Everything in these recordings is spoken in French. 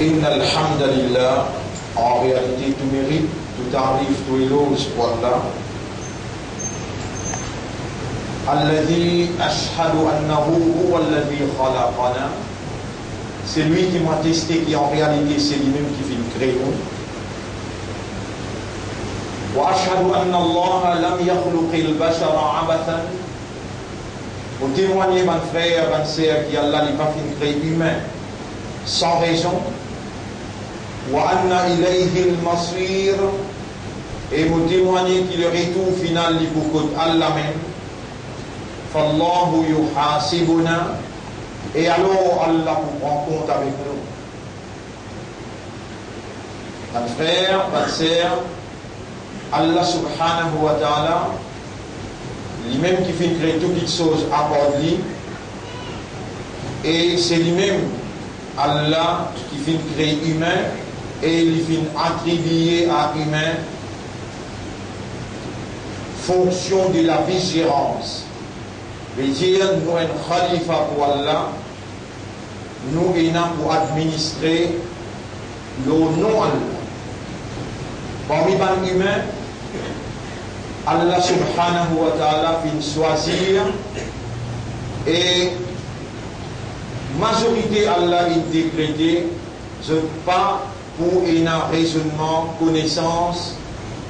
Inna alhamdulillah, en réalité tout mérite, tout arrive, tout éloge pour Allah. Alladhi ashhadu annahu huwa alladhi khalaqana. C'est lui qui m'a testé, qui en réalité c'est lui-même qui fait le crayon. Wa ashhadu anna Allah lam yakhluqil bashara abathan. Pour témoigner, mon frère, mon sœur, qu'Allah n'est pas fait créer humain sans raison. Wa anna ilayhi al-masir. Et vous témoigner que le retour final est pour Allah même. Fallahu yuhasibuna. Et alors Allah vous prend compte avec nous. Mon frère, ma sœur, Allah subhanahu wa ta'ala, lui-même qui fait créer toutes les choses à bord de lui, et c'est lui-même Allah qui fait créer humain et il fait attribuer à humain fonction de la vigilance. Veut dire nous un khalifa pour Allah, nous ayons pour administrer le nom Allah. Parmi les humains, Allah subhanahu wa ta'ala fait choisir et majorité Allah est décrété, je pas pour un raisonnement, connaissance,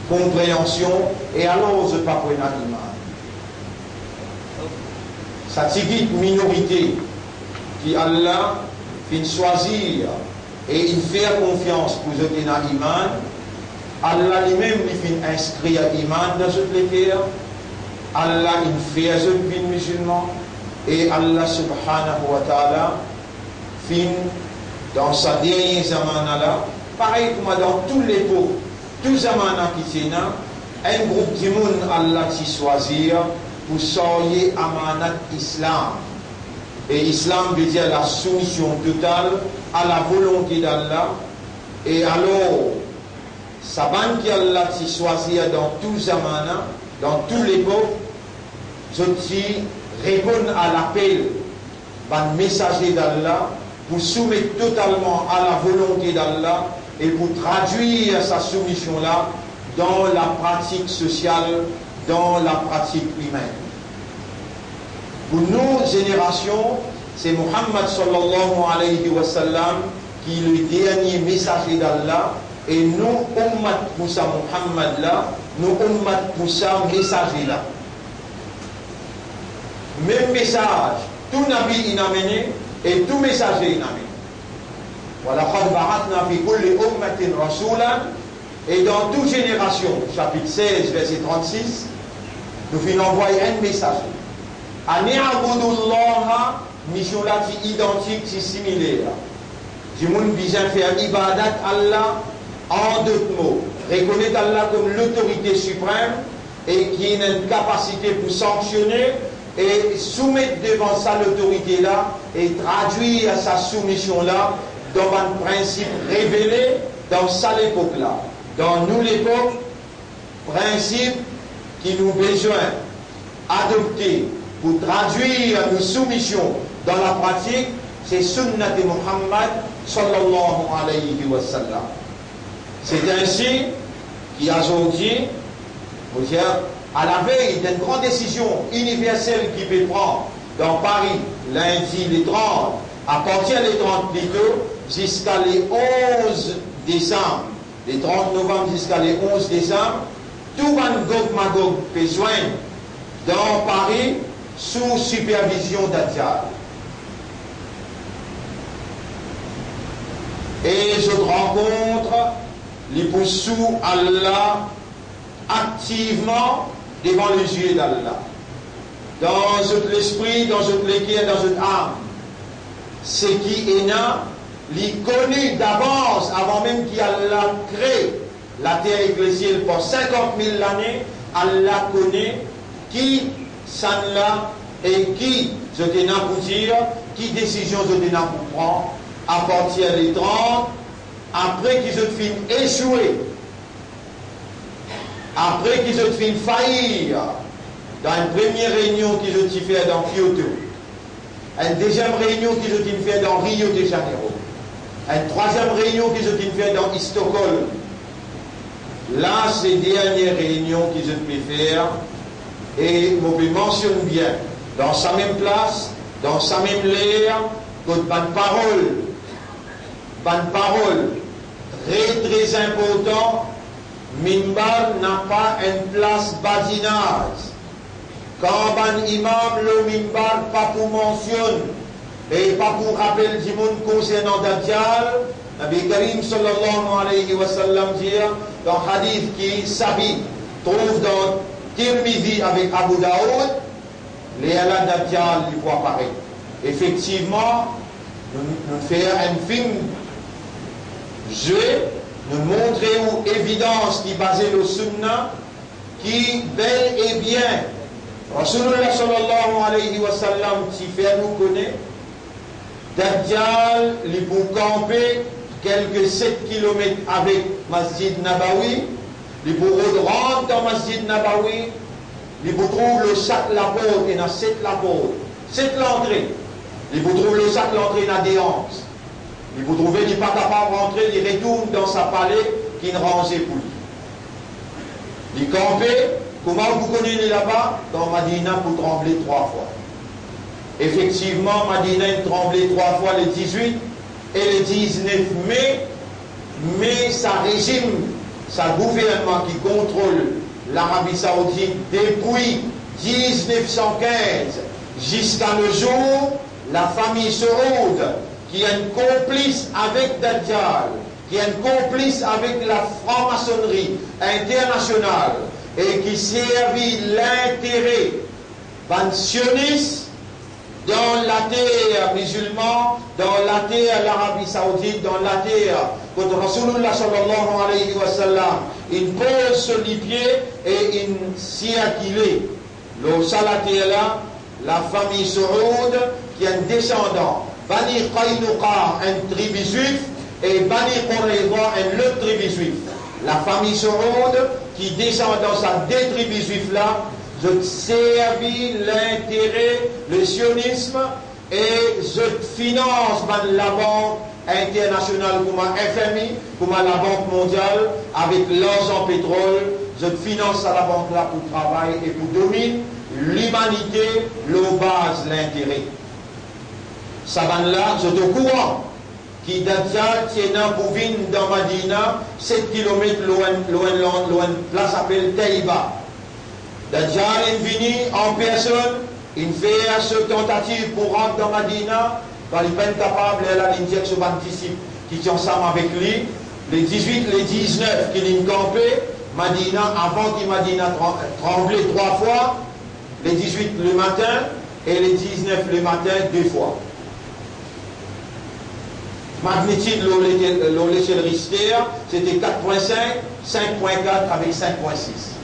compréhension et alors je pas pour un iman. Ça c'est une minorité qui Allah fait choisir et il fait confiance pour jeter un iman. Allah lui-même il fait inscrire iman dans ce cœur. Allah il fait un musulman et Allah subhanahu wa ta'ala fin dans sa dernière zamana là, pareil comme dans tous les pots, tous zamana qui sont là, un groupe de monde Allah qui choisir pour sortir amanat islam. Et islam veut dire la soumission totale à la volonté d'Allah. Et alors, Saban qui Allah qui choisit dans tous zamana, dans tous les pots, je répondre à l'appel d'un messager d'Allah pour soumettre totalement à la volonté d'Allah et pour traduire sa soumission là dans la pratique sociale, dans la pratique humaine. Pour nos générations, c'est Muhammad sallallahu alayhi wa sallam qui est le dernier messager d'Allah et nous, ummat pour ça Muhammad là, nous ummat pour ça messager là. Même message, tout nabi il a mené et tout messager il a mené. وَلَقَدْ بَعَثْنَا فِي كُلِّ أُمَّةٍ رَسُولًا. Et dans toute génération, chapitre 16, verset 36, nous finissons envoyer un message. Ani'abudullaha, mission là qui identique, qui similaire. Du monde besoin faire ibadat Allah en deux mots. Reconnaître Allah comme l'autorité suprême et qui a une capacité pour sanctionner et soumettre devant ça l'autorité là et traduire sa soumission là dans un principe révélé dans sa époque là. Dans nous l'époque, principe qui nous besoin adopter pour traduire nos soumissions dans la pratique, c'est Sunnat de Muhammad sallallahu alayhi wa sallam. C'est ainsi qu'aujourd'hui, à la veille d'une grande décision universelle qui peut prendre dans Paris, lundi les 30, à partir des 30 plutôt, jusqu'à les 11 décembre, les 30 novembre jusqu'à les 11 décembre, tout Van Gogh Magog besoin dans Paris sous supervision d'Adjad. Et je rencontre les poussous Allah activement devant les yeux d'Allah. Dans votre esprit, dans votre cœur, dans votre âme. Ce qui est là, les connu d'avance, avant même qu'Allah crée la terre ecclésiale pour 50 000 années, Allah connaît qui s'en là et qui je t'ai pour dire, qui décision je t'ai pour prendre à partir des 30, après qu'ils ont fini échouer, après qu'ils ont fini faillir dans une première réunion qu'ils ont fait dans Kyoto, une deuxième réunion qu'ils ont fait dans Rio de Janeiro, Une troisième réunion qu'ils ont fait dans Stockholm. Là, c'est la dernière réunion qu'ils ont pu faire. Et je vous mentionne bien, dans sa même place, dans sa même l'air, bonne parole, très important, Minbar n'a pas une place badinage. Quand un imam le Minbar pas pour mentionner et pas pour rappeler du monde concernant Dajjal, Nabi Karim sallallahu alayhi wa sallam dit dans hadith qui Sahih trouve dans Tirmidhi avec Abu Daoud, les Allah Dajjal lui voit apparaître. Effectivement, nous faisons un film joué, nous montrons une évidence qui est basée sur le sunnah, qui bel et bien, Rasulullah sallallahu alayhi wa sallam, qui fait nous connaître, Dajjal, il peut camper quelques 7 km avec Masjid Nabawi, il peut rentrer dans Masjid Nabawi, il peut trouver le sac la porte, et dans 7 la porte, 7 l'entrée, il peut trouver le sac l'entrée dans des hanches. Il peut trouver qu'il n'est pas capable de rentrer, il retourne dans sa palais qui ne rangeait plus. Il campait, comment vous connaissez là-bas? Dans Madina pour trembler 3 fois. Effectivement, Madina a tremblé 3 fois le 18 et le 19 mai, mais sa régime, sa gouvernement qui contrôle l'Arabie Saoudite depuis 1915 jusqu'à le jour, la famille Saoud, qui est un complice avec Dajjal, qui est un complice avec la franc-maçonnerie internationale et qui servit l'intérêt d'un sioniste dans la terre musulmane, dans la terre l'Arabie Saoudite, dans la terre quand Rasulullah sallallahu alayhi wa sallam, il pose sur les pieds et il circule. Le salaté là, la famille Saoud qui est un descendant. Bani Qaynuqa, un tribu juif, et Bani Qurayza, un autre tribu juif. La famille Saoud, qui descend dans sa deux tribus juifs là, je servis l'intérêt, le sionisme, et je finance la banque internationale comme FMI, comme la Banque mondiale, avec l'argent pétrole, je finance à la banque là pour travailler et pour dominer l'humanité, le base l'intérêt. Saban-là, je te courant, qui Dajjal tient pour venir dans Madina, 7 km loin, place appelle Taïba. Dajjal est venu en personne, il fait cette tentative pour rentrer dans Madina, quand il n'est pas capable, il a l'injection d'anticipe qui tient ensemble avec lui. Les 18, les 19 qu'il est campé, Madina, avant qu'il Madina tremblé 3 fois, les 18 le matin et les 19 le matin 2 fois. Magnitude de l'échelle Richter, c'était 4.5, 5.4 avec 5.6.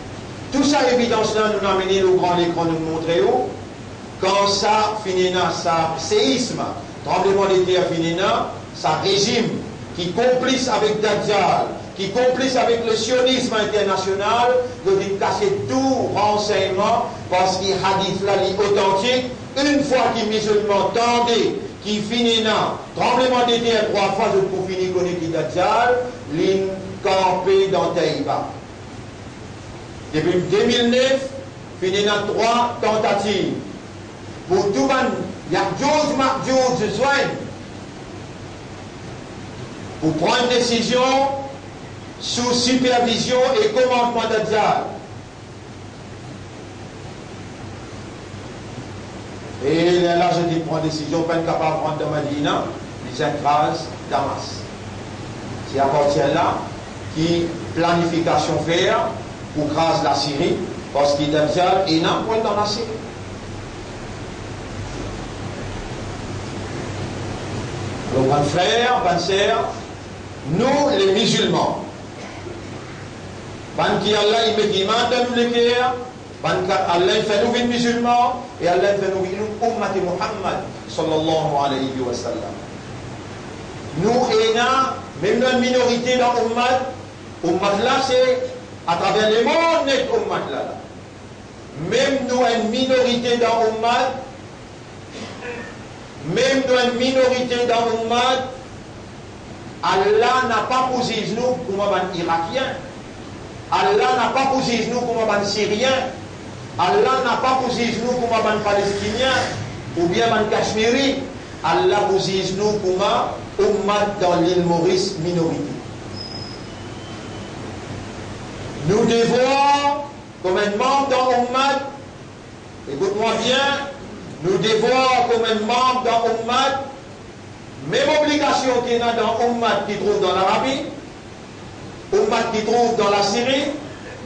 Tout ça, évidence-là, nous a amené au grand écran de nous montrer où, quand ça finira, ça séisme, tremblement de terre finira, ça régime qui complice avec Dajjal, qui complice avec le sionisme international, doit cacher tout renseignement parce qu'il hadith là, il est authentique. Une fois qu'il est musulman tendait, qui finira, tremblement de terre 3 fois, je pour finir connaître qui Dajjal, l'in campé dans Taïba. Depuis 2009, finira 3 tentatives. Pour tout le monde, il y a George se joignent pour prendre une décision sous supervision et commandement de Dajjal. Et là, je dis, prendre une décision, pas capable de prendre de Madina, ils écrasent Damas. C'est à partir de là qui planification faire pour craser la Syrie, parce qu'il y a Dajjal et non point dans la Syrie. Donc, bon frère, bonne sœur, nous les musulmans, ban qui Allah il met qui manda nous les cœurs, ban Allah fait nous les musulmans et Allah fait nous les ummati Muhammad sallallahu alayhi wa sallam. Nous même une minorité dans l'ummat là c'est à travers les mondes net ummat là. Même nous une minorité dans l'ummat, même nous une minorité dans l'ummat, Allah n'a pas posé nous comme un Irakien. Allah n'a pas posé nous comme un Syrien. Allah n'a pas posé nous comme un Palestinien ou bien un Cachemiri. Allah posé nous comme un Ummat dans l'île Maurice minorité. Nous devons, comme un membre dans Ummat, écoute-moi bien, nous devons, comme un membre dans Ummat, même obligation qu'il y a dans Ummat qui trouve dans l'Arabie, Ummat qui trouve dans la Syrie,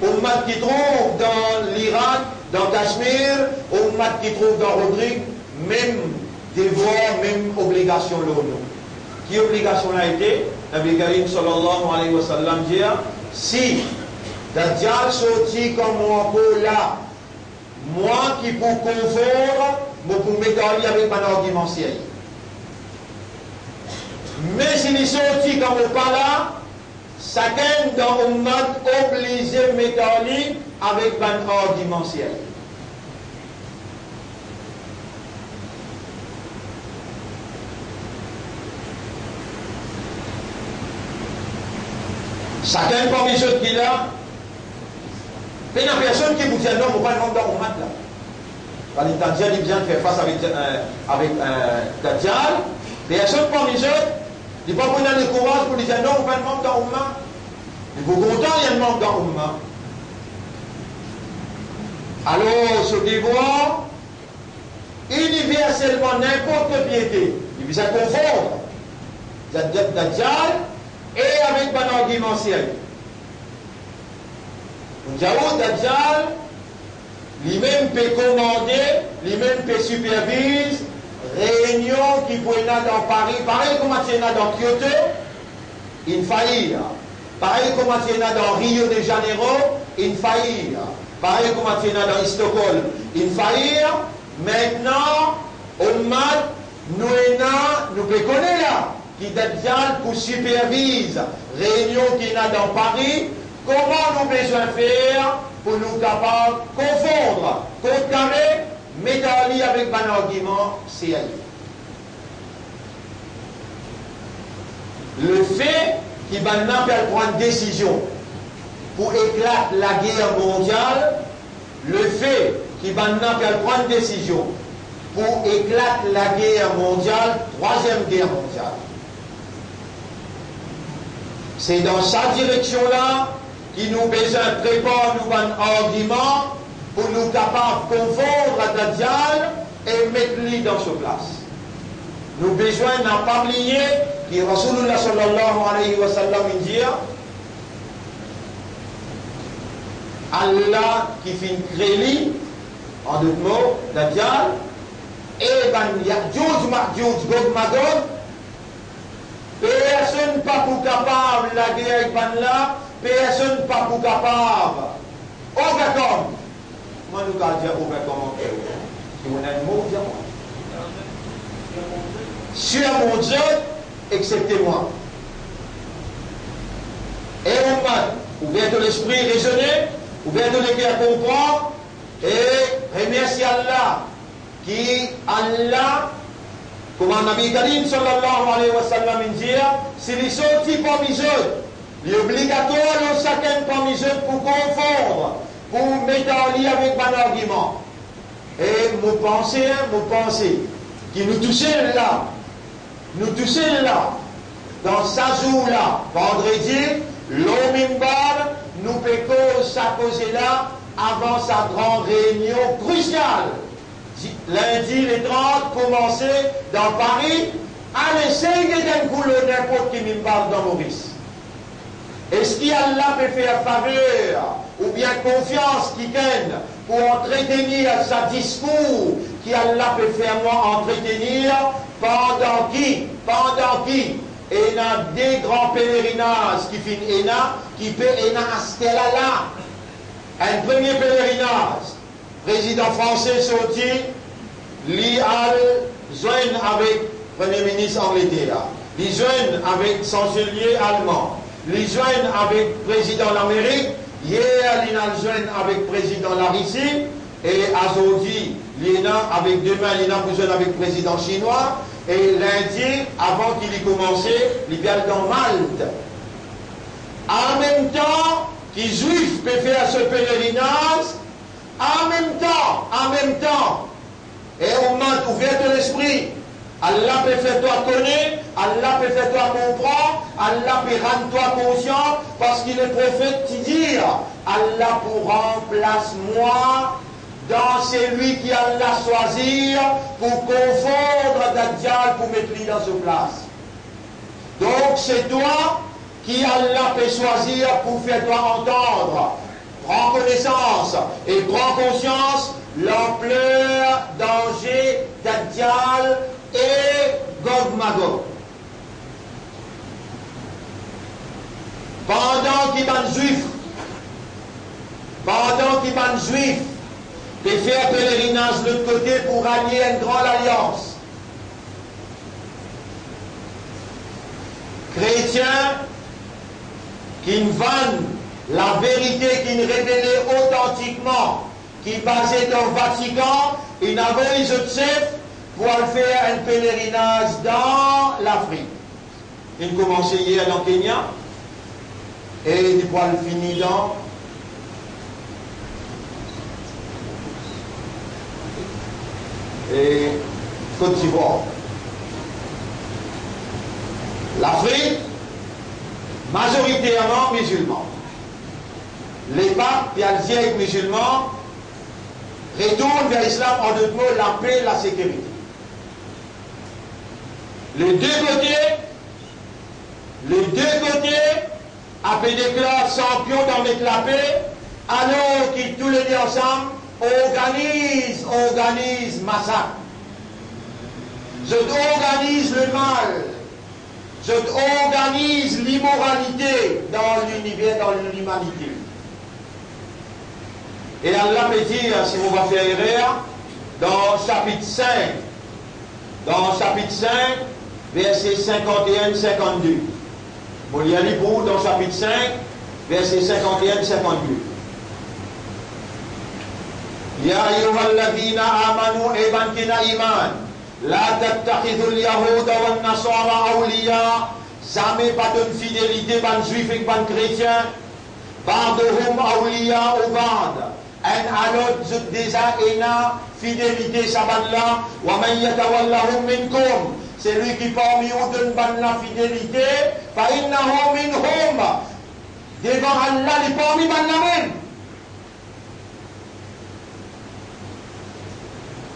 Ummat qui trouve dans l'Irak, dans Cachemire, Ummat qui trouve dans Rodrigue, même devoir, même obligation l'ONU. Qui obligation a été? Nabi Karim sallallahu alayhi wa sallam dit, si Dajjal sorti comme moi pour là, moi qui pour confondre, moi pour mettre en lien avec mon argument sérieux. Mais s'il est sorti comme pas là, chacun dans un mode obligé de mettre en lien avec mon argument sérieux. Chacun parmi ceux qui là, il y a une personne qui vous dit non, on va le dans Ummat là. Quand il Dajjal il vient faire face avec Dajjal, personne parmi eux, il ne va pas prendre le courage pour dire non, on va le membre dans Ummat. Il faut content, il y a un membre dans Ummat. Alors, ce devoir, universellement, n'importe quelle piété, il vise à confondre Dajjal et avec un argument sérieux. Diao Dajjal, lui-même peut commander, lui-même peut superviser réunion qui peut être dans Paris, pareil comme il y en a dans Kyoto, il faillit. Pareil comme il y en a dans Rio de Janeiro, il faillit. Pareil comme il y en a dans Stockholm, il faillit. Maintenant, Ummat, nous pouvons connaître là, qui Dajjal pour superviser réunion qui a dans Paris. Comment nous besoin faire pour nous capables de confondre, contrecarrer, mettre en lien avec un argument sérieux. Le fait qu'il va prendre une décision pour éclater la guerre mondiale, le fait qu'il va prendre une décision pour éclater la guerre mondiale, troisième guerre mondiale. C'est dans sa direction-là qui nous besoin de préparer nous un argument pour nous capables de confondre à Dajjal et mettre-lui dans sa place. Nous besoin n'a pas oublié que Rasulullah sallallahu alayhi wa sallam dit Allah qui fait créer en d'autres mots Dajjal et ben Ya'juj Ma'juj Gog Magog, personne pas pour capable la guerre avec ben là. Personne pas pour capable. Overcome. Moi, nous allons dire overcome. Si on a un mot, dire moi. Sur mon Dieu, excepté moi. Et on m'a ouvert de l'esprit raisonner, ouvert de l'éclair comprendre, et remercier Allah, qui Allah, comme Nabi Karim sallallahu alayhi wa sallam dit, s'il est sorti parmi eux, il est obligatoire de chacun parmi eux pour confondre, pour mettre en lien avec mon argument. Et mon pensée, qui nous touchait là, dans sa jour là, vendredi, l'Omimbar, nous pécons sa cause là, avant sa grande réunion cruciale. Lundi les 30, commencer dans Paris, à l'essayer d'un coulot n'importe qui mimbar dans Maurice. Est-ce qu'Allah peut faire faveur ou bien confiance qui gagne pour entretenir sa discours qu'Allah peut faire moi entretenir pendant qui il y a des grands pèlerinages qui finissent qui peut y là. Un premier pèlerinage, président français sorti, lui a joint avec le Premier ministre Angleterre, lui joint avec chancelier allemand. Les joignent avec le président de l'Amérique, hier ils joignent avec le président de la Russie, et aujourd'hui, demain ils joignent avec le président chinois, Et l'Indien, avant qu'il y commençait, il vient dans Malte. En même temps, les Juifs peuvent faire ce pèlerinage, en même temps, et on m'a ouvert de l'esprit. Allah peut faire toi connaître, Allah peut faire toi comprendre, Allah peut rendre toi conscient, parce qu'il est prophète qui dit, Allah pour remplace moi dans celui qui Allah choisir pour confondre Dajjal pour mettre lui dans sa place. Donc c'est toi qui Allah peut choisir pour faire toi entendre. Prends connaissance et prends conscience l'ampleur, danger, Dajjal et Gog Magog. Pendant qu'ils ban juifs, de faire pèlerinage de l'autre côté pour allier une grande alliance. Chrétiens qui vendent la vérité, qui révélait authentiquement, qui basait dans le Vatican, ils n'avaient Joseph pour faire un pèlerinage dans l'Afrique. Il commençait hier dans Kenya et il pourra le finir dans et Côte d'Ivoire. L'Afrique, majoritairement musulmans. Les papes et les vieilles musulmans retournent vers l'islam, en d'autres mots, la paix et la sécurité. Les deux côtés appellent des clubs champions dans mettre la paix, alors qu'ils tous les deux ensemble organisent massacre. Je organise le mal. Je organise l'immoralité dans l'univers, dans l'humanité. Et Allah me dit, si on va faire erreur, dans chapitre 5, versets 51-52. Bon, il y a les bouts dans chapitre 5, versets 51-52. Ya ayyuhalladhina amanu ebankina iman. La tattakhidul yahuda wan nasara awliya. Jamais pas de fidélité ban juif et ban chrétien. Ba'duhum awliya ou ba'd. Un à l'autre déjà ena fidélité saballah. Wa man yatawallahum minkum. Celui qui parmi eux donne ban la fidélité. Fa innahu minhum. Devant Allah, il parmi ban la même.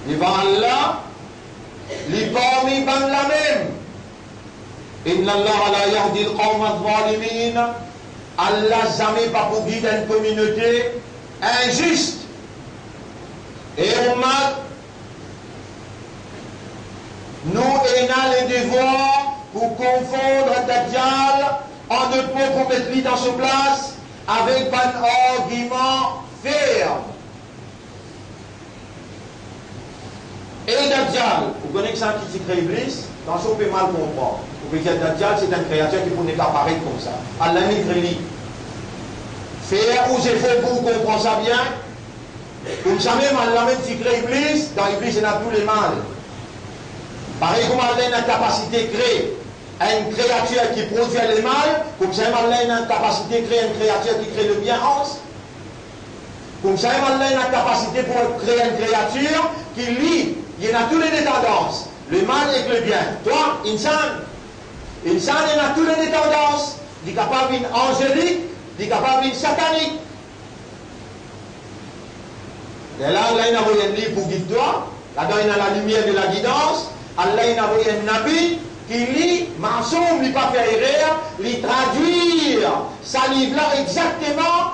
Devant Allah, les parmi ban la même. Inna Allah la yahdi al-qawm al-zalimin. Allah jamais pas pour guider une communauté injuste. Et nous ayons les devoirs pour confondre Dajjal en d'autres mots pour mettre lui dans sa place avec un argument ferme. Et Dajjal, vous connaissez ça qui crée Iblis, dans ce qu'on peut mal comprendre. Vous pouvez dire Dajjal, c'est un créateur qui peut pas apparaître comme ça. Allah m'écrit. Faire ou c'est fait pour comprendre ça bien. Comme ça même, Allah même qui crée Iblis, dans Iblis, il y a tous les mâles. Pareil comme Allah a une capacité de créer une créature qui produit le mal, comme ça même Allah a une capacité de créer une créature qui crée le bien. Comme ça même Allah a une capacité pour créer une créature qui lie. Il y en a toutes les tendances. Le mal et le bien. Toi, Insan, il y en a toutes les tendances. Il est capable d'une angélique, il est capable d'une satanique. Et là, Allah a envoyé un livre pour guider toi. Là-dedans, il y a la lumière de la guidance. Allah a envoyé un nabi qui lit, mensonge, il ne pas faire erreur, il traduire sa livre-là exactement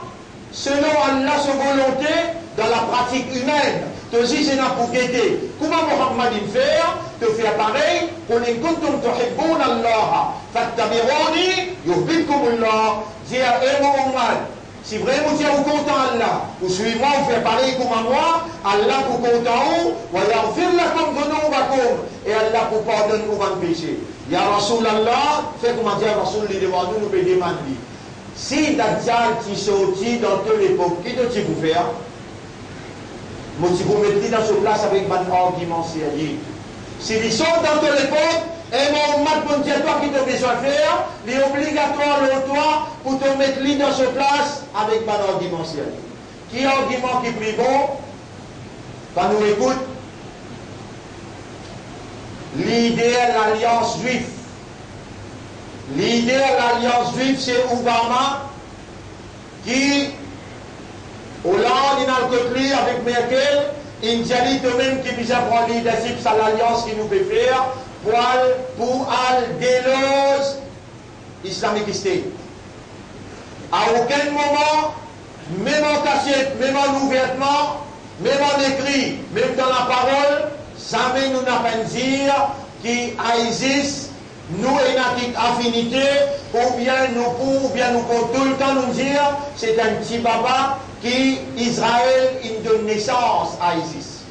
selon Allah, sa volonté, dans la pratique humaine. Aussi, c'est là pour guider. Comment Muhammad fait de faire pareil? Qul in kuntum tuhibbuna Allah fattabi'uni yuhibbukumullah. Dire, Muhammad, si vraiment tu es content Allah, ou suivez-moi, vous faites pareil comme à moi, Allah pour content ou, wa yaghfir lakum dhunubakum, et Allah pour pardonner vos péchés. Ya Rasul Allah, fait comment dire Rasul les devant nous, nous peut demander. Si Dajjal qui sortit dans toute l'époque, qui doit-il vous faire? Moi, si vous mettez dans ce place avec un argument sérieux, Si ils sont dans ton époque, et mon mat pour dire toi qui t'as besoin de faire, il est obligatoire le toi pour te mettre lui dans ce place avec mon argument sérieux. Qui est argument qui est plus bon? Quand nous écoute, l'idée de l'alliance juive. L'idée de l'alliance juive, c'est Obama qui, Hollande, il a le côté avec Merkel, il dit eux-mêmes qui vise à prendre le leadership sur l'alliance qui nous peut faire pour déloger Islamic State. À aucun moment, même en cachette, même en ouvertement, même en écrit, même dans la parole, jamais nous n'avons pas dire qu'ISIS nous avons une affinité, ou bien nous comptons tout le temps nous dire c'est un petit baba qui Israël donne naissance à ISIS.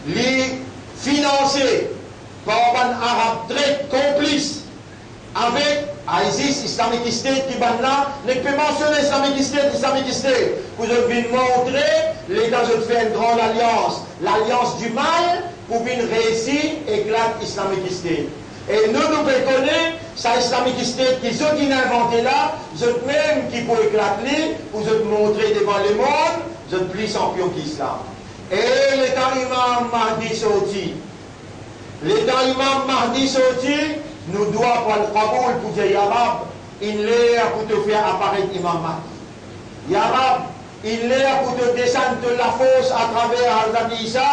Les financés par un arabe très complice avec ISIS, Islamic State, qui va là, ne peut mentionner Islamic State. Vous avez montré, l'État a fait une grande alliance, l'alliance du mal, pour venir réussir, éclate Islamic State. Et nous connaissons, ça Islamic State qui sont inventé là, vous êtes même qui peut éclater, vous êtes montré devant le monde, vous êtes plus champion qu'Islam. Et l'État imam Mahdi sorti. L'État imam Mahdi sorti, nous devons prendre le Kaboul pour dire Yarab, il est pour te faire apparaître Imam Mahdi. Yarab, il est pour te descendre de la fosse à travers Al-Zadisa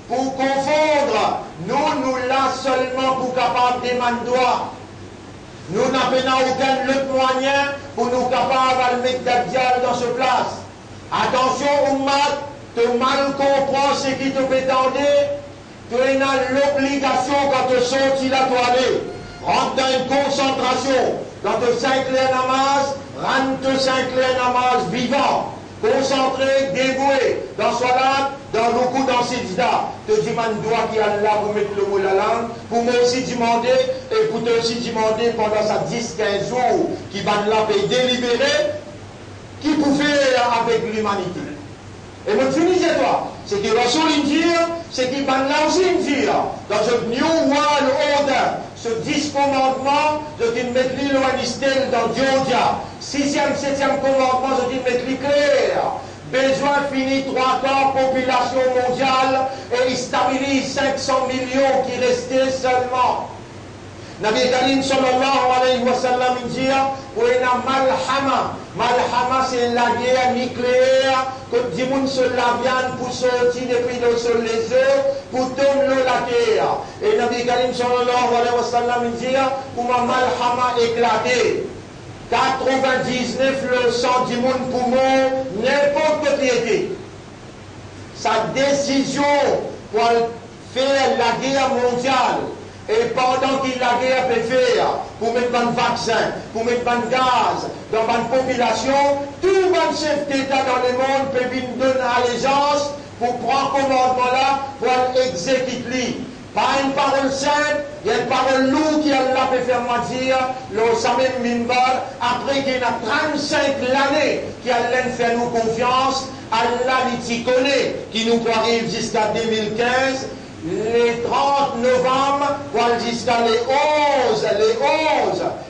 pour confondre. Nous là seulement pour capable des mandois. Nous n'avons aucun autre moyen pour nous capables de mettre Dajjal dans ce place. Attention, Oumad, tu mal comprends ce qui te fait tendre. Tu as l'obligation quand tu sortis la toilette. Rentre dans une concentration. Quand tu s'inclines namaz, rentre s'inclines namaz vivant. Concentré, dévoué. Dans Salat, dans Ruku, dans Sijda. Tu dis, man, doit qui est là pour mettre le mot la langue. Pour moi aussi demander, et pour te aussi demander pendant ça 10-15 jours, qui va là pour délibérer, qui pouvait avec l'humanité. Et moi, finissez toi. C'est que Rasoul dit, c'est qu'il va là aussi dire, dans ce New World Order, ce 10 commandements, je dis mettre l'Oanistel dans Georgia. 6e, 7e commandement, je dis mettre clair. Besoin fini 3 quarts population mondiale et il stabilise 500 millions qui restaient seulement. Nabi Karim sallallahu alayhi wa sallam dit malhama. Malhama c'est la guerre nucléaire que dit moun se la viande pour sortir depuis sur les œufs pour tomber la terre. Et Nabi Karim sallallahu alayhi wa sallam dit comment malhama éclaté. 99% du monde pour moi, n'importe qui était. Sa décision pour faire la guerre mondiale. Et pendant qu'il la guerre peut faire, pour mettre un vaccin, pour mettre un gaz dans une population, tout le chef d'État dans le monde peut venir donner allégeance pour prendre commandement là, pour exécuter. Pas une parole simple, il y a une parole lourde qui Allah peut faire moi dire, le Samen Minbar, après qu'il y a 35 années qui Allah fait nous confiance, Allah l'y connaît, qui nous arrive jusqu'à 2015. Les 30 novembre, jusqu'à les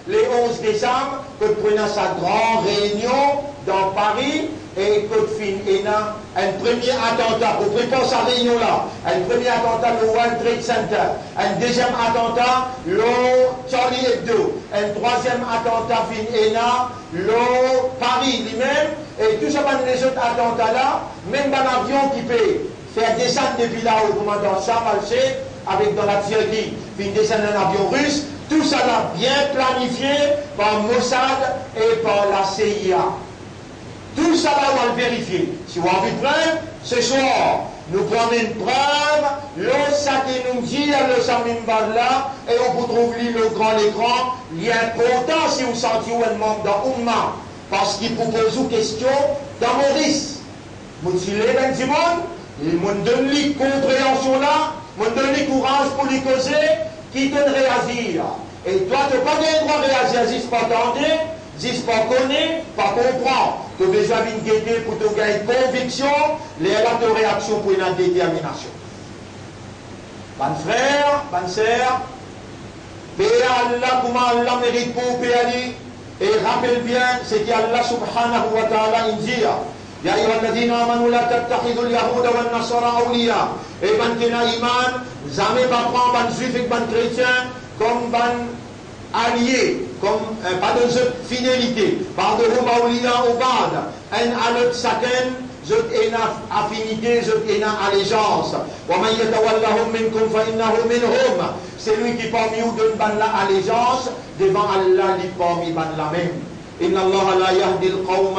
11 décembre, que prenons sa grande réunion dans Paris et que fin un premier attentat, pour préparer sa réunion là, un premier attentat le World Trade Center, un deuxième attentat le Charlie Hebdo, un troisième attentat fin le Paris lui-même, et tout ça, les autres attentats là, même un avion qui peut faire descendre depuis là au commandant Sharm el-Sheikh avec dans la Turquie, puis descendre un avion russe, tout ça là bien planifié par Mossad et par la CIA. Tout ça là on va le vérifier. Si vous avez envie de preuve, ce soir, nous prenons une preuve, le ça qui nous dit le Samimbar là, et on peut trouver le grand écran, il est important si vous sentez un membre dans Oumma, parce qu'il vous pose une question dans Maurice. Vous dites, les monde, il me donne les compréhension là, me donne les courage pour les causer, qui donne réagir. Et toi, tu n'as pas le droit de réagir, juste pas tendre, juste pas connaître, pas comprendre. Tu as besoin d'une guetter pour te gagner conviction, les là de réaction pour une détermination. Ban frère, ban sœur, paix Allah, comment Allah mérite pour payer. Et rappelle bien ce qu'Allah subhanahu wa ta'ala dit. Ya ayyuhalladhina amanu la tattakhidul yahuda wan nasara awliya. Et ban kena iman, jamais pas prendre ban juif et ban chrétien comme ban alliés, comme pas de fidélité. Par de hum awliya ou bad. Un à l'autre chacun. Je ai une affinité, je ai une allégeance. C'est lui qui parmi nous donne la allégeance devant Allah, il parmi la même. Inna Allah la yahdi al-qawm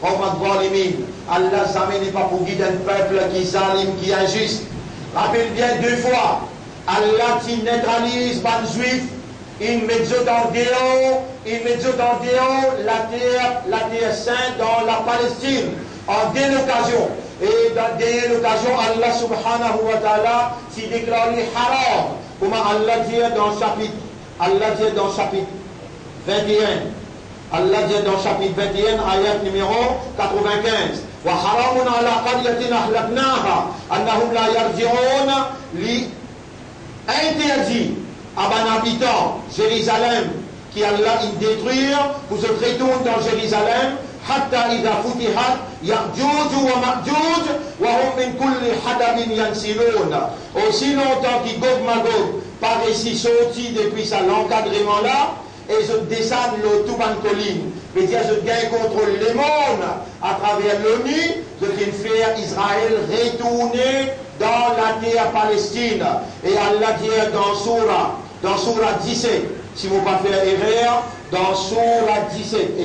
al-zalimin. Allah jamais n'est pas pour guider un peuple qui zalim, qui est injuste. Rappelle bien deux fois. Allah qui neutralise les juifs, il met dans la terre sainte dans la Palestine. En deux occasions. Et dans deux occasions, Allah subhanahu wa ta'ala s'y déclare haram. Comment Allah dit dans le chapitre 21. Allah dit dans le chapitre 21, ayat numéro 95. Wa haramun ala qaryatin ahlaknaha annahum la yarji'un li interdit à un habitant Jérusalem qui Allah il détruire pour se retourner dans Jérusalem. حتى إذا فتحت يأجوج ومأجوج وهم من كل حدب ينسلون. Aussi longtemps que Gog Magog par ici sorti depuis ça l'encadrement là et je descends le Touban colline. C'est-à-dire je gagne contrôle le monde à travers l'ONU, je viens faire Israël retourner dans la terre Palestine. Et Allah dit dans Surah 17, si vous ne pas faire erreur, dans Surah 17,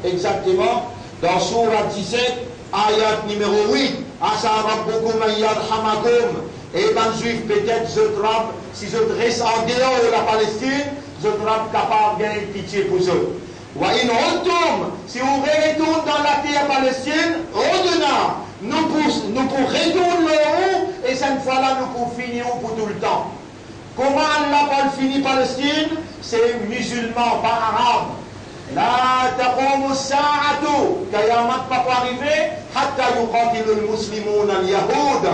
exactement, dans Surah 17, ayat numéro 8, Asa rabbukum an yarhamakum. Et ben juif, peut-être je trappe, si je dresse en dehors de la Palestine, je trappe capable de gagner pitié pour eux. Wa in retourne, si on retourne dans la terre Palestine, au-delà, nous pour retourner là-haut, et cette fois-là, nous pour finir pour tout le temps. Comment Allah va finir Palestine? C'est musulman, pas arabe. La taqomu sa'atu, Kayamat pas arriver, hatta yuqatilu al-muslimun al-yahoud.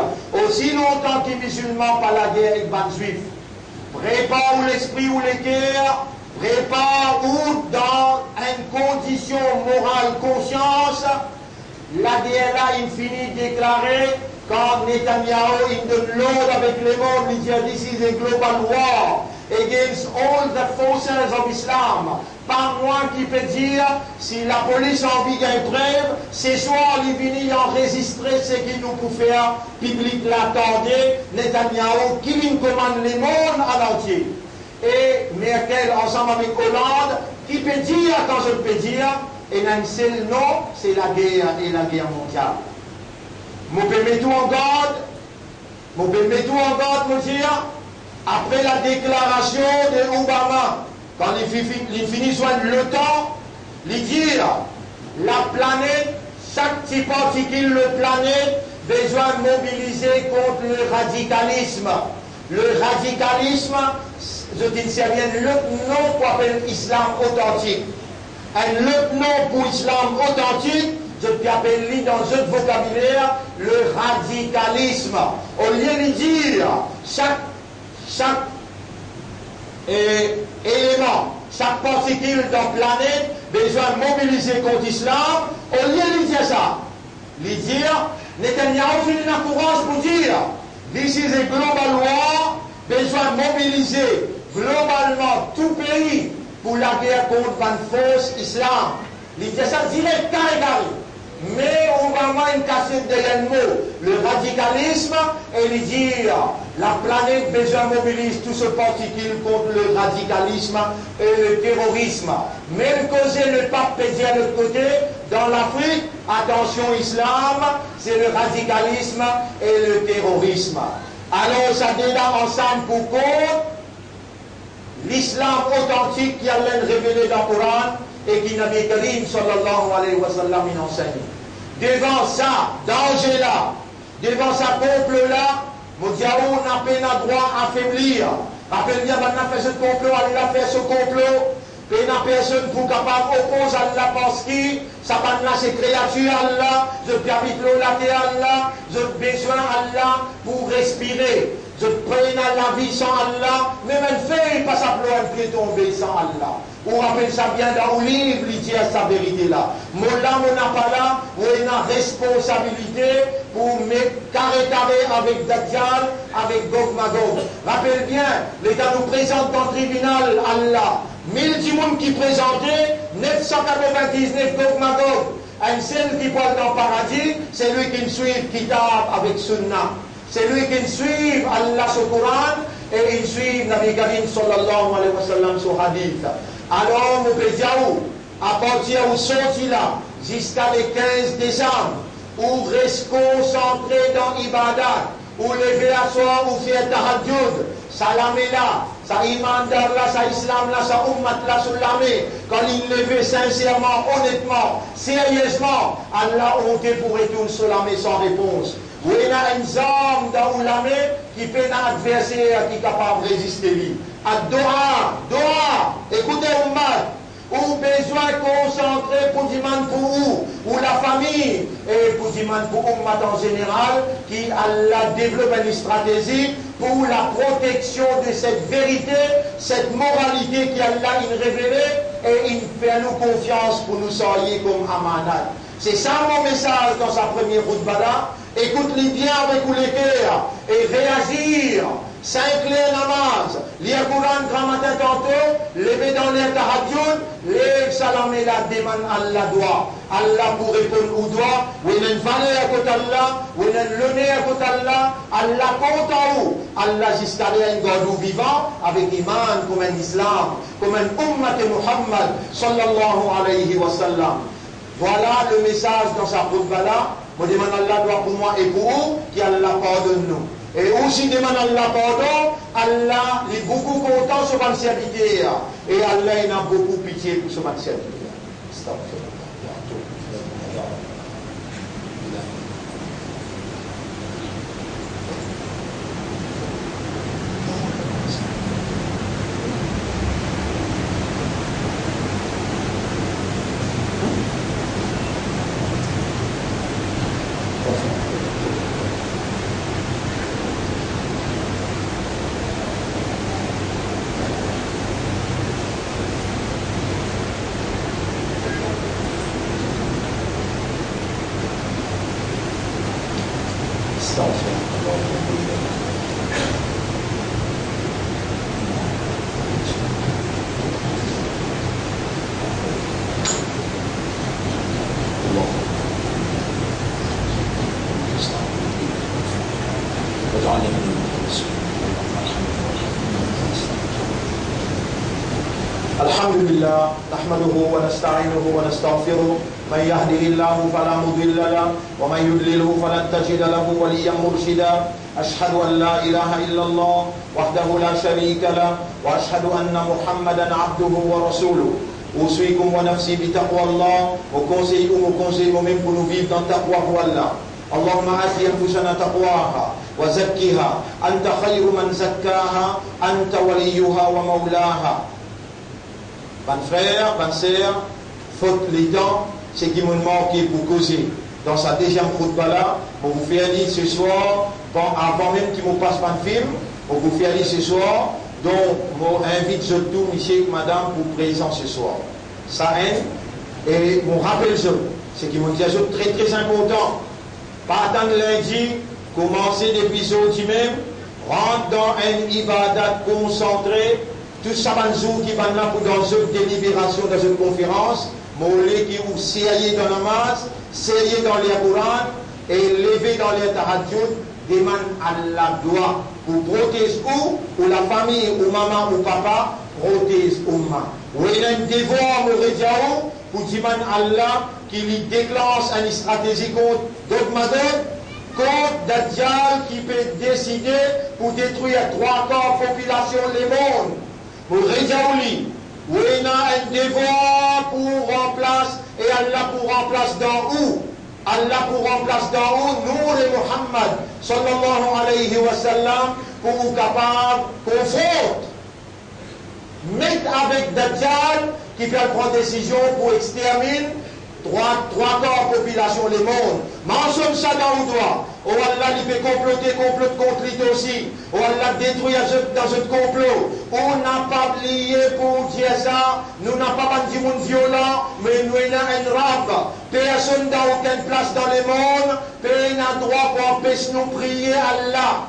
Aussi longtemps que les musulmans pas la guerre avec les juifs. Prépare l'esprit ou les guerres, prépare ou dans une condition morale, conscience, la guerre là, il finit déclarée. Quand Netanyahu il donne l'ordre avec les mondes, il dit this is a global war against all the forces of Islam. Pas moi qui peut dire, si la police a envie d'une preuve, ce soir il vient enregistrer ce qu'il nous peut faire, public l'attendait, Netanyahu qui lui commande les mondes à l'entier. Et Merkel ensemble avec Hollande, qui peut dire, quand je peux dire, et un seul nom, c'est la guerre et la guerre mondiale. Mon père met tout en garde, me dire, après la déclaration de Obama, quand il finit sur le temps, il dit, la planète, chaque petit particule de planète, besoin de mobiliser contre le radicalisme. Le radicalisme, je dis, c'est bien le nom qu'on appelle islam authentique. Un autre nom pour islam authentique, je peux appeler dans ce vocabulaire le radicalisme. Au lieu de dire chaque élément, chaque particule dans la planète besoin de mobiliser contre l'islam, au lieu de dire ça, il dit, Netanyahu finit la courage pour dire, this is a global war, besoin de mobiliser globalement tout pays pour la guerre contre une fausse islam. Il dit ça direct, carré. Mais on va avoir une cassette derrière le mot, le radicalisme, et il dit, la planète besoin mobilise tout ce particule contre le radicalisme et le terrorisme. Même causer le pape pédie à l'autre côté, dans l'Afrique, attention islam, c'est le radicalisme et le terrorisme. Alors ça débat ensemble pour contre l'islam authentique qui a l'air révélé dans le Coran, et qui Nabi Karim sallallahu alayhi wa sallam enseigne. Devant ça, danger là, devant ça complot là, Modiaou n'a pas droit à affaiblir. Affaiblir, maintenant fait ce complot, elle a fait ce complot. Il n'y a personne pour capable d'opposer à Allah parce que ça va là, c'est créature Allah, je habite l'eau la terre Allah, je besoin Allah pour respirer. je prenne la vie sans Allah, même un fait, pas simplement un pied tombé sans Allah. On rappelle ça bien dans le livre, il dit à sa vérité là. Molla, mon appala, on a une responsabilité pour mettre carré avec Dajjal, avec Gog Magog. Rappelle bien, l'État nous présente dans le tribunal Allah. 1000 personnes qui présentaient, 999 Gog Magog. Un seul qui parle dans le paradis, c'est lui qui suit Kitab avec Sunnah. C'est lui qui suit Allah sur le Coran et il suit Nabi Karim sallallahu alayhi wa sallam sur Hadith. Alors, mon pédiaou, à partir où sorti là, jusqu'à le 15 décembre, où reste concentré dans l'Ibadat, où lever à soir, où faire tahajjud, salamé là, sa imandar là, sa islam là, sa ummat là, sur l'armée, quand il levait sincèrement, honnêtement, sérieusement, Allah ôté pour retourner sur l'armée sans réponse. Où il y a une zone dans l'armée qui fait un adversaire qui est capable de résister lui. À Doha, écoutez Ummat, ou besoin de concentrer pour demander pour vous, ou la famille, et pour demander pour Ummat en général, qui Allah développe une stratégie pour la protection de cette vérité, cette moralité qui Allah il révélé, et il fait nous confiance pour nous soyez comme amanat. C'est ça mon message dans sa première khutbah là. Écoute-les bien avec vous les cœurs et réagir. 5 clés namaz, lire Coran grand matin tantôt, lever dans les tahajjud, lève salam et la demande Allah doit. Allah pour répondre au doigt, ou il y a une valeur à côté Allah, ou il y a une l'honneur à côté Allah, Allah compte en haut. Allah jusqu'à un God vivant avec iman comme un islam, comme un ummat Muhammad sallallahu alayhi wa sallam. Voilà le message dans sa khutbah là. Je demande Allah doit pour moi et pour vous, qu'Allah pardonne nous. Et aussi demande Allah pardon, Allah est beaucoup content sur ma serviteur. Et Allah il a beaucoup pitié pour ce serviteur. الحمد لله نحمده ونستعينه ونستغفره من يهده الله فلا مضل له ومن يضلله فلن تجد له وليا مرشدا أشهد أن لا إله إلا الله وحده لا شريك له وأشهد أن محمدا عبده ورسوله أوصيكم ونفسي بتقوى الله وكونسيكم من pour nous vivre dans taqwa pour Allah. اللهم آت أنفسنا تقواها وزكها أنت خير من زكاها أنت وليها ومولاها. Bonnes frères, bonnes sœurs, faute les temps, c'est qui me manque pour causer. Dans sa deuxième khutbah là, pour vous faire dire ce soir, avant même qu'il me passe un film, pour vous faire dire ce soir, donc j'invite surtout monsieur et madame pour présent ce soir. Ça aide, et mon rappel c'est qui me dit très très important. Pas attendre lundi, commencer depuis ce même, rentre dans un ibadat concentré. Tout ça, qui va là pour dans une délibération, dans une conférence, molé qui ou sérieux dans la masse, sérieux dans les Coran, et levé dans les tahajjud, demande à la doigt pour protéger ou la famille, ou maman, ou papa, protège ou maman. Ou il y a un devoir, pour demander à Allah qu'il lui déclenche une stratégie contre Dogmadon, contre Dajjal qui peut décider pour détruire 3 quarts de la population du monde. Pour Rejaouli, où il y a un devoir pour remplacer, et Allah pour remplacer dans où? Allah pour remplacer dans où? Nous, les Muhammad, sallallahu alayhi wa sallam, pour vous capable confondre. Mettre avec Dajjal, qui fait prendre décision pour exterminer trois corps population le monde. Mentionne ça dans le doigt. Oh Allah, il fait comploter contre lui aussi. Oh Allah, détruire dans ce complot. On n'a pas oublié pour dire ça. Nous n'avons pas dit monde violent, mais nous avons un rap. Personne n'a aucune place dans le monde. Personne n'a droit pour empêcher nous prier Allah.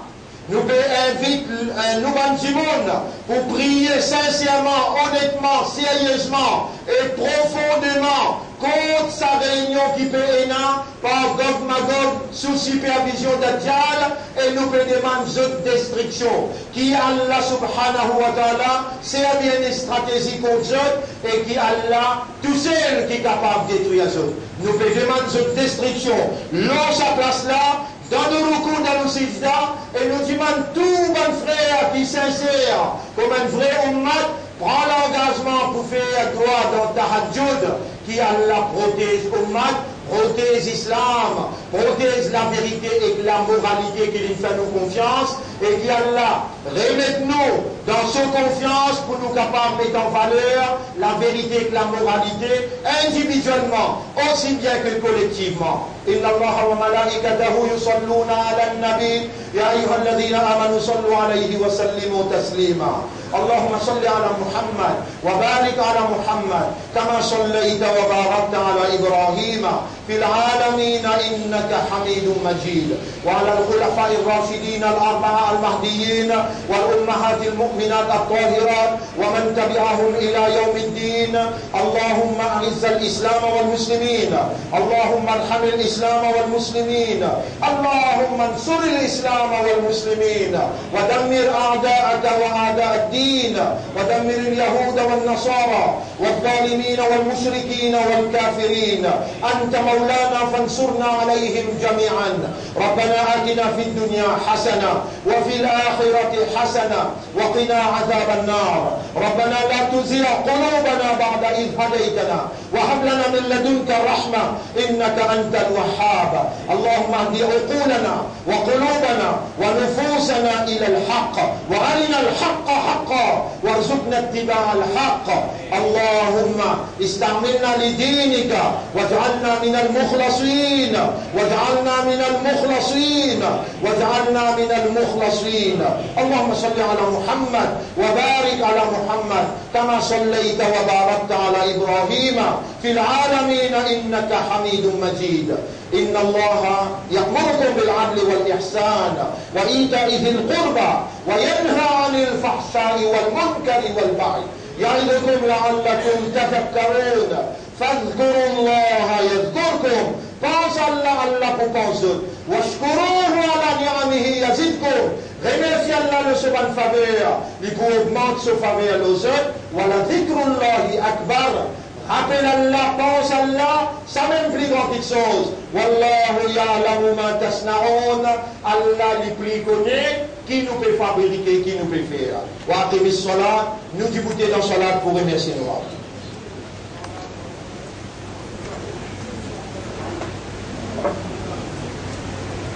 Nous invitons nous monde pour prier sincèrement, honnêtement, sérieusement et profondément contre sa réunion qui peut être par Gog Magog sous supervision d'Adjal et nous demandons une destruction qui Allah subhanahu wa ta'ala c'est bien une stratégie contre eux et qui Allah tout seul qui est capable de détruire eux. Nous demandons une destruction. Lance sa place là. Dans nos recours, dans nos sijda, et nous demandons tout bon frère qui est sincère, comme un vrai ummat, prend l'engagement pour faire droit dans Tahajjud, qui Allah protège ummat, protège l'islam, protège la vérité et la moralité qui lui fait nous confiance, et qui Allah remette nous dans sa confiance pour nous capables de mettre en valeur la vérité et la moralité individuellement, aussi bien que collectivement. إن الله وملائكته يصلون على النبي يا أيها الذين آمنوا صلوا عليه وسلموا تسليما اللهم صل على محمد وبارك على محمد كما صليت وباركت على إبراهيم في العالمين إنك حميد مجيد وعلى الخلفاء الراشدين الأربعة المهديين والأمهات المؤمنات الطاهرات ومن تبعهم إلى يوم الدين اللهم أعز الإسلام والمسلمين اللهم ارحم الإسلام والمسلمين اللهم انصر الإسلام والمسلمين ودمر أعداءك وأعداء الدين ودمر اليهود والنصارى والظالمين والمشركين والكافرين أنت مولانا فانصرنا عليهم جميعا ربنا آتنا في الدنيا حسنة وفي الآخرة حسنة وقنا عذاب النار ربنا لا تزغ قلوبنا بعد إذ هديتنا وهب لنا من لدنك رحمة إنك أنت الوهاب اللهم اهد عقولنا وقلوبنا ونفوسنا إلى الحق وأرنا الحق حقا وارزقنا اتباع الحق اللهم استعملنا لدينك واجعلنا من المخلصين واجعلنا من المخلصين واجعلنا من المخلصين اللهم صل على محمد وبارك على محمد كما صليت وباركت على إبراهيم في العالمين إنك حميد مجيد إن الله يأمركم بالعدل والإحسان وإيتاء ذي القربى وينهى عن الفحشاء والمنكر والبغي يعظكم لعلكم تذكرون فاذكروا الله يذكركم pense Allah, Allah pour penser. Washkuruhu ala ni'amihi yazidkum. Remerciez Allah de ce bonne faveur. Il vous augmente ce faveur aux autres. Wala dhikrullahi akbar. Rappelle Allah, pense Allah, ça même plus grande chose. Wallahu ya'lamu ma tasna'un. Allah les plus connaît, qui nous peut fabriquer, qui nous peut faire. Wa aqimis salat, nous débuter dans salat pour remercier nous.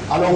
Alors,